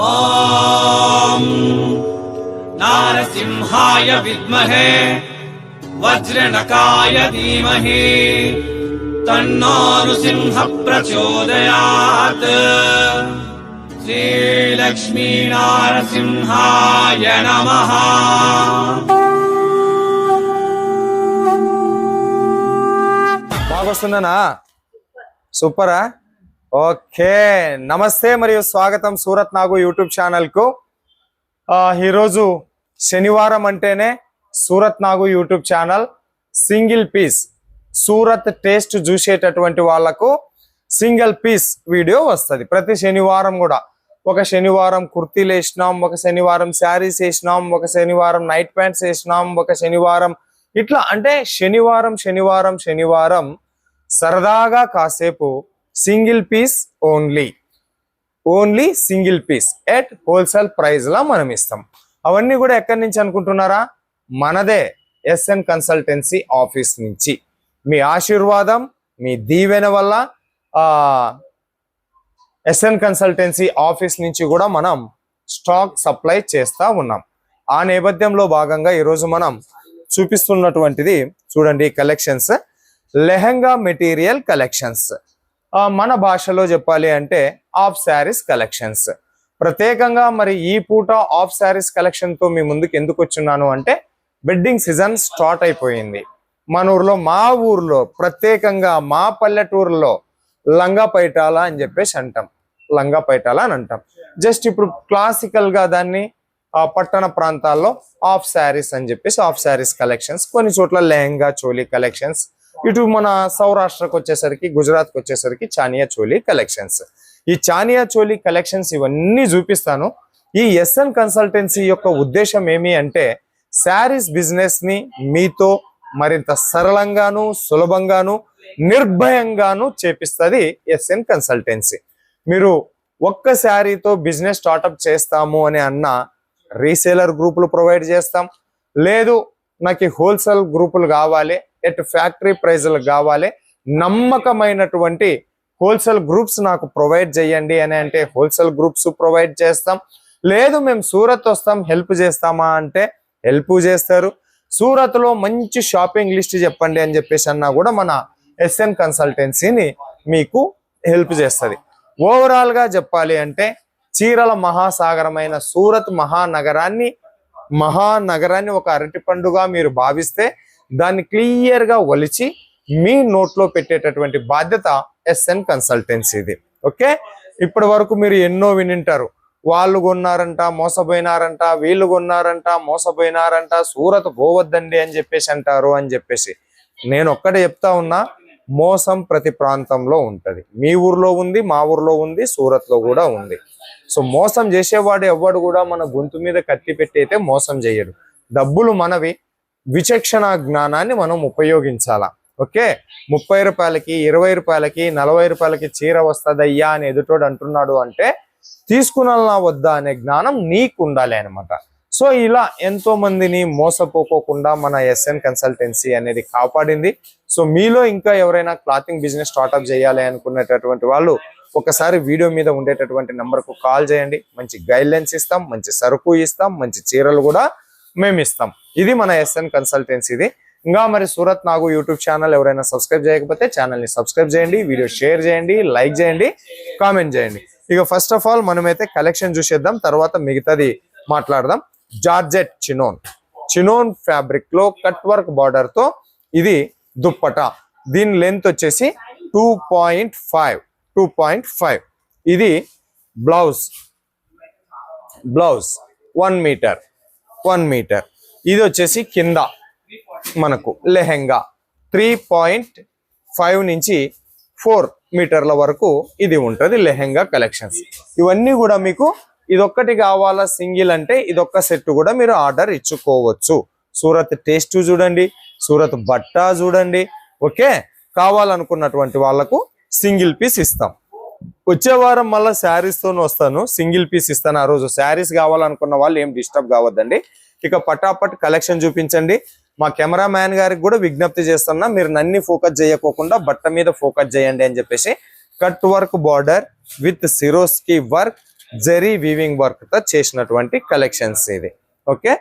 ఓం నారసింహాయ విద్మహే వజ్రనకాయ ధీమహి తన్నో నృసింహ ప్రచోదయాత్. శ్రీలక్ష్మీ నారసింహాయ నమః. బాగొస్తుందనా? సూపరా? ఓకే, నమస్తే మరియు స్వాగతం సూరత్ నాగు యూట్యూబ్ ఛానల్ కు. ఈరోజు శనివారం అంటేనే Surat Nagu YouTube channel single piece Surat taste చూసేటటువంటి వాళ్లకు సింగిల్ పీస్ వీడియో వస్తుంది ప్రతి శనివారం కూడా. ఒక శనివారం కుర్తీలు వేసినాం, ఒక శనివారం శారీస్ వేసినాం, ఒక శనివారం నైట్ ప్యాంట్స్ వేసినాం, ఒక శనివారం ఇట్లా. అంటే శనివారం శనివారం శనివారం సరదాగా కాసేపు single piece only single piece at wholesale price లా మనం ఇస్తాం. అవన్నీ కూడా ఎక్కడి నుంచి అనుకుంటున్నారా? మనదే ఎస్ఎన్ కన్సల్టెన్సీ ఆఫీస్ నుంచి. మీ ఆశీర్వాదం, మీ దీవెన వల్ల ఎస్ఎన్ కన్సల్టెన్సీ ఆఫీస్ నుంచి కూడా మనం స్టాక్ సప్లై చేస్తా ఉన్నాం. ఆ నేపథ్యంలో భాగంగా ఈరోజు మనం చూపిస్తున్నటువంటిది చూడండి, కలెక్షన్స్ లెహంగా మెటీరియల్ కలెక్షన్స్. మన భాషలో చెప్పాలి అంటే ఆఫ్ శారీస్ కలెక్షన్స్. ప్రత్యేకంగా మరి ఈ పూట ఆఫ్ శారీస్ కలెక్షన్ తో మీ ముందుకు ఎందుకు వచ్చున్నాను అంటే, వెడ్డింగ్ సీజన్ స్టార్ట్ అయిపోయింది మన ఊర్లో. మా ఊర్లో ప్రత్యేకంగా మా పల్లెటూరులో లంగా పైటాల అని చెప్పేసి అంటాం. లంగా పైటాల అని అంటాం. జస్ట్ ఇప్పుడు క్లాసికల్ గా దాన్ని పట్టణ ప్రాంతాల్లో ఆఫ్ శారీస్ అని చెప్పేసి ఆఫ్ శారీస్ కలెక్షన్స్, కొన్ని చోట్ల లెహంగా చోలీ కలెక్షన్స్, ఇటు మన సౌరాష్ట్రకు వచ్చేసరికి గుజరాత్కి వచ్చేసరికి చానియా చోలీ కలెక్షన్స్. ఈ చానియా చోలీ కలెక్షన్స్ ఇవన్నీ చూపిస్తాను. ఈ ఎస్ఎన్ కన్సల్టెన్సీ యొక్క ఉద్దేశం ఏమి అంటే, శారీస్ బిజినెస్ ని మీతో మరింత సరళంగాను సులభంగాను నిర్భయంగాను చేపిస్తుంది ఎస్ఎన్ కన్సల్టెన్సీ. మీరు ఒక్క శారీతో బిజినెస్ స్టార్ట్అప్ చేస్తాము అని అన్న రీసేలర్ గ్రూపులు ప్రొవైడ్ చేస్తాం. లేదు నాకు హోల్సేల్ గ్రూపులు కావాలి, ఎట్ ఫ్యాక్టరీ ప్రైజులు కావాలి, నమ్మకమైనటువంటి హోల్సేల్ గ్రూప్స్ నాకు ప్రొవైడ్ చేయండి అని అంటే హోల్సేల్ గ్రూప్స్ ప్రొవైడ్ చేస్తాం. లేదు మేము సూరత్ వస్తాం హెల్ప్ చేస్తామా అంటే హెల్ప్ చేస్తారు. సూరత్ లో మంచి షాపింగ్ లిస్ట్ చెప్పండి అని చెప్పేసి అన్నా కూడా మన ఎస్ఎన్ కన్సల్టెన్సీని మీకు హెల్ప్ చేస్తుంది. ఓవరాల్ గా చెప్పాలి అంటే, చీరల మహాసాగరమైన సూరత్ మహానగరాన్ని ఒక అరటి పండుగ మీరు భావిస్తే దాన్ని క్లియర్ గా ఒలిచి మీ నోట్లో పెట్టేటటువంటి బాధ్యత ఎస్ఎన్ కన్సల్టెన్సీది. ఓకే, ఇప్పటి వరకు మీరు ఎన్నో వినింటారు. వాళ్ళు కొన్నారంట మోసపోయినారంట, వీళ్ళు కొన్నారంట మోసపోయినారంట, సూరత్ పోవద్దండి అని చెప్పేసి అంటారు అని చెప్పేసి. నేను ఒక్కటే చెప్తా ఉన్నా, మోసం ప్రతి ప్రాంతంలో ఉంటది. మీ ఊర్లో ఉంది, మా ఊర్లో ఉంది, సూరత్ లో కూడా ఉంది. సో మోసం చేసేవాడు ఎవ్వడు కూడా మన గొంతు మీద కత్తి పెట్టి అయితే మోసం చేయడు. డబ్బులు మనవి, విచక్షణ జ్ఞానాన్ని మనం ఉపయోగించాలా. ఓకే, 30 రూపాయలకి 20 రూపాయలకి 40 రూపాయలకి చీర వస్తుందయ్యా అని ఎదుటోడు అంటున్నాడు అంటే తీసుకున్నా వద్దా అనే జ్ఞానం నీకు ఉండాలి అనమాట. సో ఇలా ఎంతో మందిని మోసపోకోకుండా మన ఎస్ఎన్ కన్సల్టెన్సీ అనేది కాపాడింది. సో మీలో ఇంకా ఎవరైనా క్లాతింగ్ బిజినెస్ స్టార్ట్అప్ చేయాలి అనుకునేటటువంటి వాళ్ళు ఒకసారి వీడియో మీద ఉండేటటువంటి నెంబర్కు కాల్ చేయండి. మంచి గైడ్ లైన్స్ ఇస్తాం, మంచి సరుకు ఇస్తాం, మంచి చీరలు కూడా మేము ఇస్తాం. ఇది మన ఎస్ఎన్ కన్సల్టెన్సీది. ఇంకా మరి సూరత్ నాగు యూట్యూబ్ ఛానల్ ఎవరైనా సబ్స్క్రైబ్ చేయకపోతే ఛానల్ని సబ్స్క్రైబ్ చేయండి, వీడియో షేర్ చేయండి, లైక్ చేయండి, కామెంట్ చేయండి. ఇక ఫస్ట్ ఆఫ్ ఆల్ మనమైతే కలెక్షన్ చూసేద్దాం, తర్వాత మిగతాది మాట్లాడదాం. జార్జెట్ చినోన్ ఫ్యాబ్రిక్ లో కట్ వర్క్ బార్డర్ తో ఇది దుప్పట. దీని లెంత్ వచ్చేసి 2.5. ఇది బ్లౌజ్ 1 మీటర్. ఇది వచ్చేసి కింద మనకు లెహెంగా 3.5 నుంచి 4 మీటర్ల వరకు ఇది ఉంటుంది లెహెంగా కలెక్షన్స్. ఇవన్నీ కూడా మీకు ఇదొక్కటి కావాలా సింగిల్ అంటే ఇదొక్క సెట్ కూడా మీరు ఆర్డర్ ఇచ్చుకోవచ్చు. సూరత్ టేస్ట్ చూడండి, సూరత్ బట్ట చూడండి. ఓకే, కావాలనుకున్నటువంటి వాళ్ళకు సింగిల్ పీస్ ఇస్తాం. వచ్చే వారం మళ్ళీ శారీస్ తోనే వస్తాను, సింగిల్ పీస్ ఇస్తాను. ఆ రోజు శారీస్ కావాలనుకున్న వాళ్ళు ఏం డిస్టర్బ్ కావద్దండి. ఇక పటాపట్ కలెక్షన్ చూపించండి. మా కెమెరా మ్యాన్ గారికి కూడా విజ్ఞప్తి చేస్తున్నా, మీరు నన్ని ఫోకస్ చేయకోకుండా బట్ట మీద ఫోకస్ చేయండి అని చెప్పేసి. Cut work border with Swarovski work zari weaving work తో చేసినటువంటి కలెక్షన్స్ ఇది. ఓకే,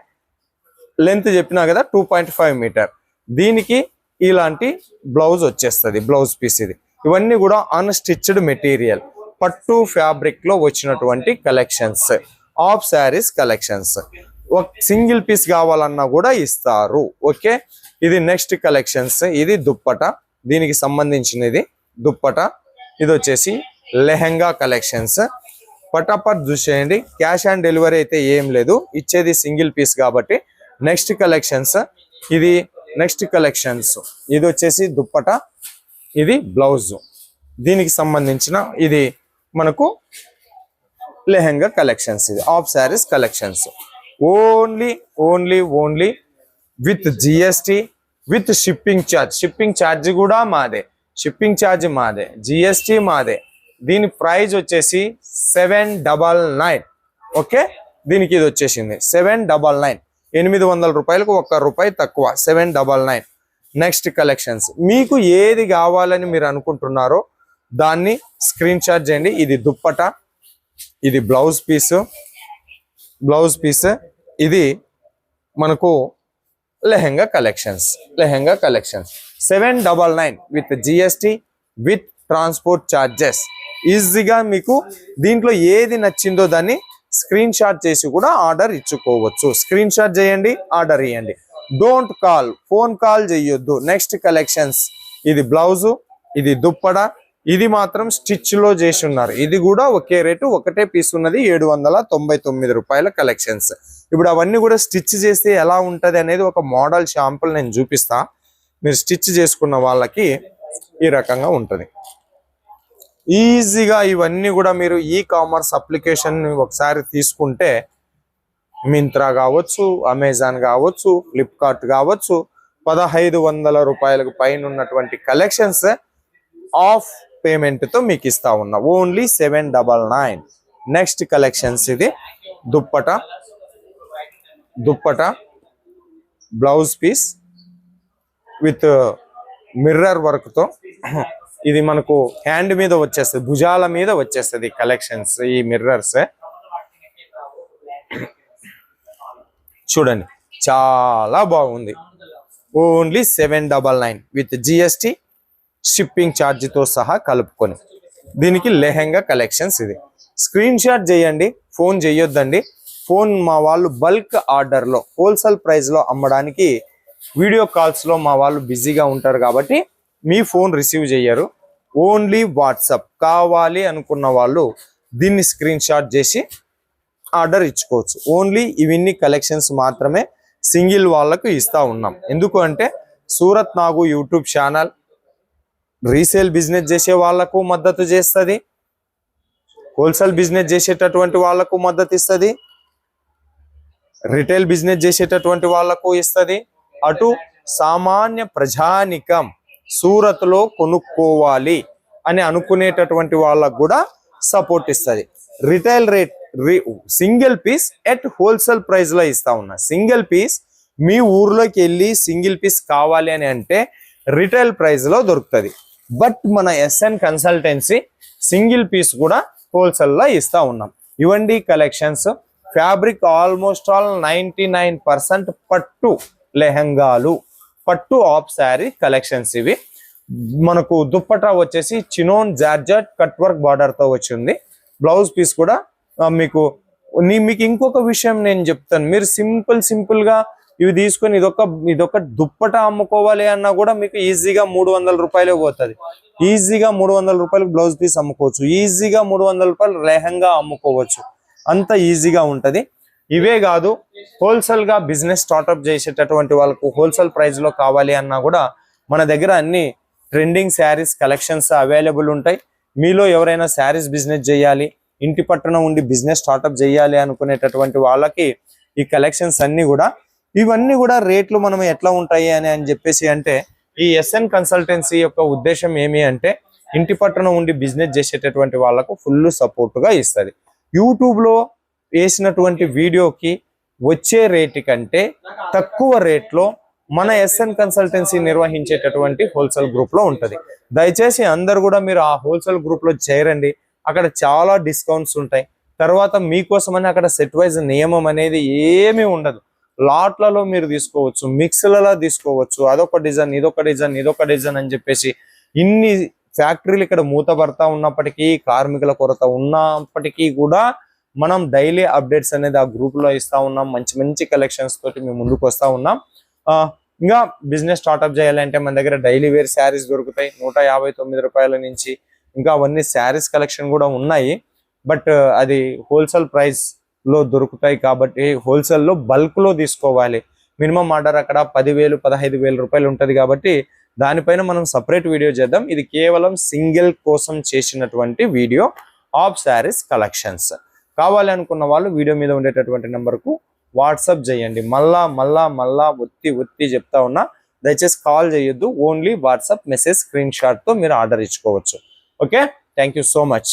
లెంత్ చెప్పినా కదా 2.5 మీటర్. దీనికి ఇలాంటి బ్లౌజ్ వచ్చేస్తుంది, బ్లౌజ్ పీస్ ఇది. ఇవన్నీ కూడా అన్స్టిచ్డ్ మెటీరియల్ పట్టు ఫ్యాబ్రిక్ లో వచ్చినటువంటి కలెక్షన్స్, ఆఫ్ శారీస్ కలెక్షన్స్. ఒక సింగిల్ పీస్ కావాలన్నా కూడా ఇస్తారు. ఓకే, ఇది నెక్స్ట్ కలెక్షన్స్. ఇది దుప్పట, దీనికి సంబంధించినది దుప్పట. ఇది వచ్చేసి లెహంగా కలెక్షన్స్. పటాపట్ చూసేయండి, క్యాష్ ఆన్ డెలివరీ అయితే ఏం లేదు, ఇచ్చేది సింగిల్ పీస్ కాబట్టి. నెక్స్ట్ కలెక్షన్స్, ఇది నెక్స్ట్ కలెక్షన్స్. ఇది వచ్చేసి దుప్పట, ఇది బ్లౌజ్, దీనికి సంబంధించిన ఇది మనకు లెహంగా కలెక్షన్స్. ఇది of saris collections. Only with GST, with shipping charge. Shipping charge కూడా మాదే, షిప్పింగ్ ఛార్జ్ మాదే, జిఎస్టి మాదే. దీని ప్రైస్ వచ్చేసి 799. ఓకే, దీనికి ఇది వచ్చేసింది 799. 800 రూపాయలకు 1 రూపాయి తక్కువ, 799. నెక్స్ట్ కలెక్షన్స్, మీకు ఏది కావాలని మీరు అనుకుంటున్నారో దాన్ని స్క్రీన్ షాట్ చేయండి. ఇది దుప్పట, ఇది బ్లౌజ్ పీస్, ఇది మనకు lehenga collections. 799 with GST, with transport charges. ఈజీగా మీకు దీంట్లో ఏది నచ్చిందో దాన్ని స్క్రీన్ షాట్ చేసి కూడా ఆర్డర్ ఇచ్చుకోవచ్చు. స్క్రీన్ షాట్ చేయండి, ఆర్డర్ ఇవ్వండి. డోంట్ కాల్, ఫోన్ కాల్ చేయొద్దు. నెక్స్ట్ కలెక్షన్స్, ఇది బ్లౌజు, ఇది దుప్పడ. ఇది మాత్రం స్టిచ్ లో చేసి ఉన్నారు. ఇది కూడా ఒకే రేటు, ఒకటే పీస్ ఉన్నది, 799 రూపాయల కలెక్షన్స్. ఇప్పుడు అవన్నీ కూడా స్టిచ్ చేస్తే ఎలా ఉంటది అనేది ఒక మోడల్ షాంపుల్ నేను చూపిస్తా. మీరు స్టిచ్ చేసుకున్న వాళ్ళకి ఈ రకంగా ఉంటది. ఈజీగా ఇవన్నీ కూడా మీరు ఈ కామర్స్ అప్లికేషన్ ఒకసారి తీసుకుంటే, మింత్రా కావచ్చు, అమెజాన్ కావచ్చు, ఫ్లిప్కార్ట్ కావచ్చు, 1500 రూపాయలకు పైన ఉన్నటువంటి కలెక్షన్స్ ఆఫ్ పేమెంట్ తో మీకు ఇస్తా ఉన్నా. ఓన్లీ 799. నెక్స్ట్ కలెక్షన్స్, ఇది dupatta blouse piece with mirror work తో. ఇది మనకు హ్యాండ్ మీద వచ్చేస్తుంది, భుజాల మీద వచ్చేస్తుంది కలెక్షన్స్. ఈ మిర్రర్స్ చూడండి, చాలా బాగుంది. Only 799 with GST, shipping charge తో సహా కలుపుకొని. దీనికి లెహంగా కలెక్షన్స్. ఇది స్క్రీన్ షాట్ చేయండి, ఫోన్ చేయొద్దండి. ఫోన్ మా వాళ్ళు బల్క్ ఆర్డర్ లో, హోల్సేల్ ప్రైస్ లో అమ్మడానికి వీడియో కాల్స్ లో మా వాళ్ళు బిజీగా ఉంటారు కాబట్టి మీ ఫోన్ రిసీవ్ చేయరు. Only WhatsApp. కావాలి అనుకున్న వాళ్ళు దీన్ని స్క్రీన్ షాట్ చేసి ఆర్డర్ ఇచ్చుకోవచ్చు. ఓన్లీ ఇవన్నీ కలెక్షన్స్ మాత్రమే సింగిల్ వాళ్ళకు ఇస్తా ఉన్నాం. ఎందుకు అంటే Surat Nagu YouTube channel resale business చేసే వాళ్లకు మద్దతు చేస్తుంది, హోల్సేల్ బిజినెస్ చేసేటటువంటి వాళ్లకు మద్దతు ఇస్తుంది, రిటైల్ బిజినెస్ చేసేటటువంటి వాళ్లకు ఇస్తుంది. అటు సామాన్య ప్రజానికం సూరత్ లో కొనుక్కోవాలి అని అనుకునేటటువంటి వాళ్ళకు కూడా సపోర్ట్ ఇస్తుంది. Retail rate single piece at wholesale price లో ఇస్తా ఉన్నా. సింగిల్ పీస్ మీ ఊర్లోకి వెళ్ళి సింగిల్ పీస్ కావాలి అని అంటే రిటైల్ ప్రైస్ లో దొరుకుతుంది. బట్ మన ఎస్ఎన్ కన్సల్టెన్సీ సింగిల్ పీస్ కూడా హోల్సేల్ లో ఇస్తా ఉన్నాం. ఇవండి కలెక్షన్స్. ఫ్యాబ్రిక్ ఆల్మోస్ట్ ఆల్ 99% పట్టు లెహంగాలు, పట్టు ఆఫ్ శారీ కలెక్షన్స్. ఇవి మనకు దుప్పటా వచ్చేసి chinon georgette cut work border తో వచ్చింది. బ్లౌజ్ పీస్ కూడా మీకు ఇంకొక విషయం నేను చెప్తాను. మీరు సింపుల్ గా ఇవి తీసుకొని ఇదొక దుప్పట అమ్ముకోవాలి అన్నా కూడా మీకు ఈజీగా 300 రూపాయలే పోతుంది. ఈజీగా 300 రూపాయలకు బ్లౌజ్ పీస్ అమ్ముకోవచ్చు, ఈజీగా 300 రూపాయలు లెహంగా అమ్ముకోవచ్చు. అంత ఈజీగా ఉంటది. ఇవే కాదు, హోల్సేల్ గా బిజినెస్ స్టార్ట్అప్ చేసేటటువంటి వాళ్ళకు హోల్సేల్ ప్రైస్ లో కావాలి అన్నా కూడా మన దగ్గర అన్ని ట్రెండింగ్ శారీస్ కలెక్షన్స్ అవైలబుల్ ఉంటాయి. మీలో ఎవరైనా శారీస్ బిజినెస్ చేయాలి, ఇంటి పట్టున ఉండి బిజినెస్ స్టార్ట్అప్ చేయాలి అనుకునేటటువంటి వాళ్ళకి ఈ కలెక్షన్స్ ఇవన్నీ కూడా రేట్లు మనం ఎట్లా ఉంటాయి అని చెప్పేసి అంటే, ఈ ఎస్ఎన్ కన్సల్టెన్సీ యొక్క ఉద్దేశం ఏమి అంటే ఇంటి పట్టున ఉండి బిజినెస్ చేసేటటువంటి వాళ్ళకు ఫుల్ సపోర్ట్ గా ఇస్తుంది. యూట్యూబ్ లో వేసినటువంటి వీడియోకి వచ్చే రేటు కంటే తక్కువ రేట్లో మన ఎస్ఎన్ కన్సల్టెన్సీ నిర్వహించేటటువంటి హోల్సేల్ గ్రూప్ లో ఉంటది. దయచేసి అందరు కూడా మీరు ఆ హోల్సేల్ గ్రూప్ లో చేరండి. అక్కడ చాలా డిస్కౌంట్స్ ఉంటాయి, తర్వాత మీకోసమని అక్కడ సెట్ వైజ్ నియమం అనేది ఏమీ ఉండదు. లాట్లలో మీరు తీసుకోవచ్చు, మిక్స్లలో తీసుకోవచ్చు, అదొక డిజైన్ ఇదొక డిజైన్ ఇదొక డిజైన్ అని చెప్పేసి ఇన్ని ఫ్యాక్టరీలు ఇక్కడ మూతపడతా ఉన్నప్పటికీ, కార్మికుల కొరత ఉన్నప్పటికీ కూడా మనం డైలీ అప్డేట్స్ అనేది ఆ గ్రూప్ లో ఇస్తా ఉన్నాం. మంచి మంచి కలెక్షన్స్ తోటి మేము ముందుకు వస్తా ఉన్నాం. ఇంకా బిజినెస్ స్టార్ట్అప్ చేయాలంటే మన దగ్గర డైలీ వేర్ శారీస్ దొరుకుతాయి 159 రూపాయల నుంచి. ఇంకా అవన్నీ శారీస్ కలెక్షన్ కూడా ఉన్నాయి. బట్ అది హోల్సేల్ ప్రైస్ లో దొరుకుతాయి కాబట్టి హోల్సేల్ లో బల్క్ లో తీసుకోవాలి. మినిమం ఆర్డర్ అక్కడ 10,000 15,000 రూపాయలు ఉంటది కాబట్టి దానిపైన మనం సపరేట్ వీడియో చేద్దాం. ఇది కేవలం సింగిల్ కోసం చేసినటువంటి వీడియో ఆఫ్ శారీస్ కలెక్షన్స్. కావాలి అనుకున్న వాళ్ళు వీడియో మీద ఉండేటటువంటి నెంబర్కు వాట్సాప్ చేయండి. మళ్ళా ఒత్తి చెప్తా ఉన్నా, దయచేసి కాల్ చేయొద్దు. Only WhatsApp message screen shot తో మీరు ఆర్డర్ ఇచ్చుకోవచ్చు. Okay, thank you so much.